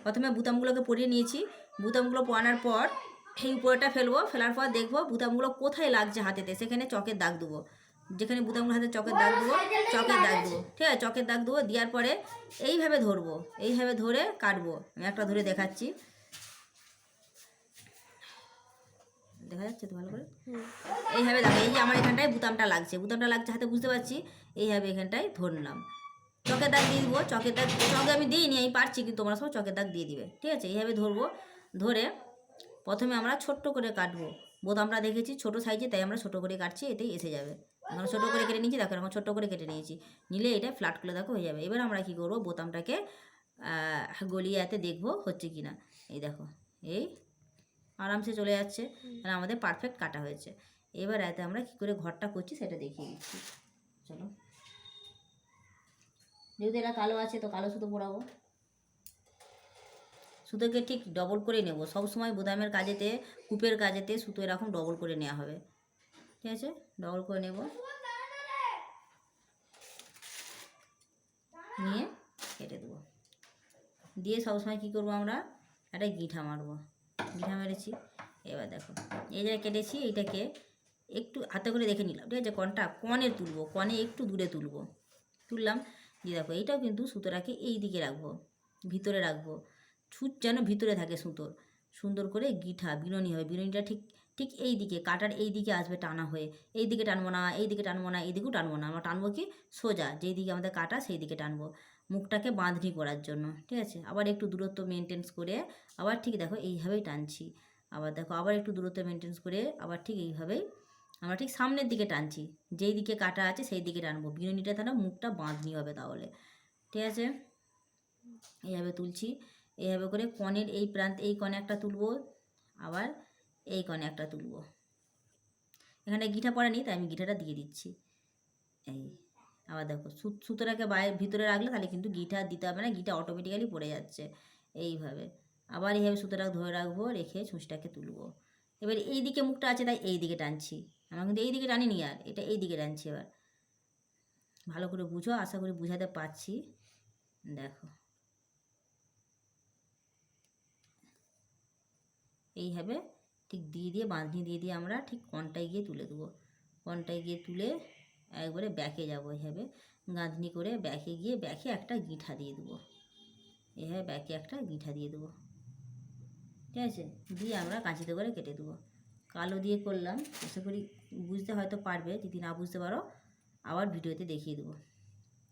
প্রথমে বুতামগুলোকে পরিয়ে নিয়েছি। বুতামগুলো পরানোর পর এই উপরেটা ফেলবো, ফেলার পর দেখবো বুতামগুলো কোথায় লাগছে হাতেতে, সেখানে চকের দাগ দেবো। যেখানে বুতামগুলো হাতে চকের দাগ দেবো, চকের দাগ দেবো, ঠিক আছে? চকের দাগ দেবো, দেওয়ার পরে এইভাবে ধরবো, এইভাবে ধরে কাটবো। আমি একটা ধরে দেখাচ্ছি, দেখা যাচ্ছে তো ভালো করে? এইভাবে দেখো, এই যে আমার এখানটায় বুতামটা লাগছে, বুতামটা লাগছে হাতে, বুঝতে পারছি। এইভাবে এখানটায় ধরলাম, চকের দাগ দিয়ে দিব। চকের দাগ, চকে আমি দিইনি, আমি পারছি, কিন্তু তোমরা সব চকের দাগ দিয়ে দিবে, ঠিক আছে? এইভাবে ধরবো, ধরে প্রথমে আমরা ছোট্ট করে কাটবো। বোতামটা দেখেছি ছোটো সাইজে, তাই আমরা ছোটো করে কাটছি, এতেই এসে যাবে। এখন ছোটো করে কেটে নিয়েছি, দেখো এখন ছোট্টো করে কেটে নিয়েছি, নিলে এটা ফ্ল্যাট করে দেখো হয়ে যাবে। এবার আমরা কি করবো, বোতামটাকে গলিয়ে এতে দেখবো হচ্ছে কি না। এই দেখো, এই আরামসে চলে যাচ্ছে, তাহলে আমাদের পারফেক্ট কাটা হয়েছে। এবার এতে আমরা কী করে ঘরটা করছি সেটা দেখিয়ে দিচ্ছি, চলো। যেহেতু এটা কালো আছে, তো কালো সুতো পরাবো। সুতোকে ঠিক ডবল করে নেব, সবসময় বোতামের কাজেতে, কূপের কাজেতে সুতো এরকম ডবল করে নেওয়া হবে, ঠিক আছে? ডবল করে নেব, নিয়ে কেটে দেবো। দিয়ে সবসময় কী করবো, আমরা একটা গিঁঠা মারবো। গিঁঠা মেরেছি, এবার দেখো এই জায়গায় কেটেছি, এইটাকে একটু হাতে করে দেখে নিলাম, ঠিক আছে? কনে তুলবো, কনে একটু দূরে তুলবো, তুললাম। দিয়ে দেখো এইটাও কিন্তু সুতোটাকে এই দিকে রাখবো, ভিতরে রাখবো, ছুঁচ যেন ভিতরে থাকে সুতোর। সুন্দর করে গিঁঠা বিনুনি হবে, বিনুনিটা ঠিক ঠিক এই দিকে, কাটার এই দিকে আসবে টানা হয়ে। এই দিকে টানবো না, এই দিকে টানবো না, এই দিকেও টানবো না, আমরা টানবো কি সোজা, যেই দিকে আমাদের কাটা সেই দিকে টানবো, মুখটাকে বাঁধনি করার জন্য, ঠিক আছে? আবার একটু দূরত্ব মেনটেন্স করে আবার ঠিক দেখো এইভাবেই টানছি। আবার দেখো আবার একটু দূরত্ব মেনটেন্স করে আবার ঠিক এইভাবেই আমরা ঠিক সামনের দিকে টানছি, যেই দিকে কাটা আছে সেই দিকে টানবো। বিনুনিটা তাহলে মুখটা বাঁধনি হবে তাহলে, ঠিক আছে? এইভাবে তুলছি, এইভাবে করে কনের এই প্রান্ত, এই কনে একটা তুলবো, আবার এই কনে একটা তুলবো। এখানে গিঁঠা পড়েনি, তাই আমি গিঁঠাটা দিয়ে দিচ্ছি। এই আবার দেখো সুতোটাকে বাইরে ভিতরে রাখলে তাহলে কিন্তু গিঁঠা দিতে হবে না, গিঁঠা অটোমেটিক্যালি পড়ে যাচ্ছে। এইভাবে আবার এইভাবে সুতোটাকে ধরে রাখবো, রেখে ছুঁচটাকে তুলবো। এবার এই দিকে মুখটা আছে, তাই এই দিকে টানছি, আমরা কিন্তু এই দিকে টানিনি, আর এটা এই দিকে টানছি। এবার ভালো করে বুঝো, আশা করি বুঝাতে পারছি। দেখো এইভাবে ঠিক দিয়ে বাঁধনি দিয়ে আমরা ঠিক কনটায় গিয়ে তুলে দেবো। কনটায় গিয়ে তুলে একবারে ব্যাকে যাবো, এইভাবে গাঁথনি করে ব্যাকে গিয়ে ব্যাকে একটা গিঁঠা দিয়ে দেবো। এইভাবে ব্যাকে একটা গিঁঠা দিয়ে দেবো, ঠিক আছে? দিয়ে আমরা কাঁচিতে করে কেটে দেবো। কালো দিয়ে করলাম, আশা করি বুঝতে হয়তো পারবে, যদি না বুঝতে পারো আবার ভিডিওতে দেখিয়ে দেবো।